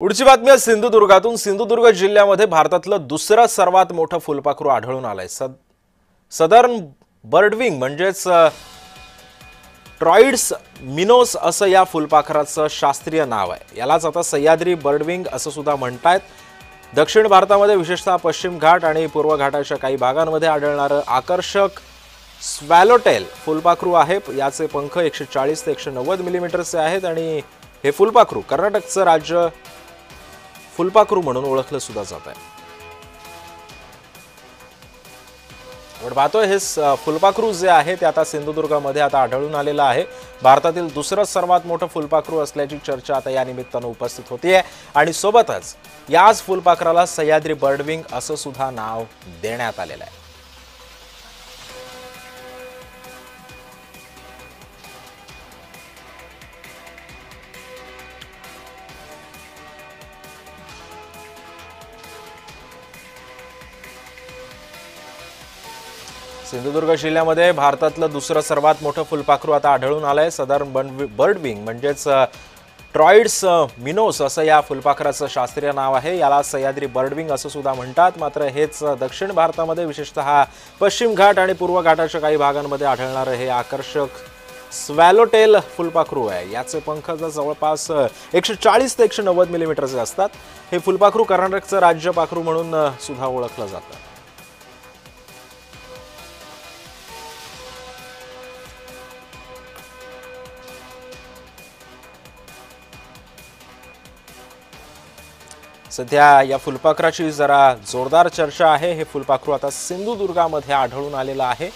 पुढची बातमी आहे सिंधुदुर्गातून। सिंधुदुर्ग जिल्ह्यामध्ये भारतातलं दुसरं सर्वात मोठं फुलपाखरू आढळून आलंय। सदर्न बर्डविंग म्हणजेच ट्रॉइड्स मिनोस असं या फुलपाखराचं शास्त्रीय नाव आहे। यालाच आता सह्याद्री बर्डविंग असं सुद्धा म्हणतात। दक्षिण भारतामध्ये विशेषतः पश्चिम घाट आणि पूर्व घाटाच्या काही भागांमध्ये आढळणारं आकर्षक स्वॅलोटेल फुलपाखरू आहे। याचे पंख 140 ते 190 मिलीमीटरचे आहेत आणि हे फुलपाखरू कर्नाटकचं राज्य फुलपाखरू म्हणून ओळखलं सुद्धा जात आहे। आपण पाहतोय हे फुलपाखरू जे आहे ते आता सिंधुदुर्गामध्ये आता आढळून आलेलं आहे। भारतातील दुसरं सर्वात मोठं फुलपाखरू असल्याची चर्चा आता या निमित्तानं उपस्थित होतीये आणि सोबतच याच फुलपाखराला सह्याद्री बर्डविंग असं सुद्धा नाव देण्यात आलेलं आहे। सिंधुदुर्ग जिल्ह्यामध्ये भारतातलं दुसरं सर्वात मोठं फुलपाखरू आता आढळून आलंय। सदर्न बर्डविंग म्हणजेच ट्रॉइड्स मिनोस असं या फुलपाखराचं शास्त्रीय नाव आहे। याला सह्याद्री बर्डविंग असं सुद्धा म्हणतात। मात्र हेच दक्षिण भारतामध्ये विशेषतः पश्चिम घाट आणि पूर्व घाटाच्या काही भागांमध्ये आढळणारं हे आकर्षक स्वॅलोटेल फुलपाखरू आहे। याचे पंख जवळपास 140 ते 190 मिलीमीटरचे असतात। हे फुलपाखरू कर्नाटकचं राज्य पाखरू म्हणून सुद्धा ओळखलं जातं। सध्या या फुलपाखराची जरा जोरदार चर्चा आहे। हे फुलपाखरू आता सिंधुदुर्गामध्ये आढळून आलेलं आहे।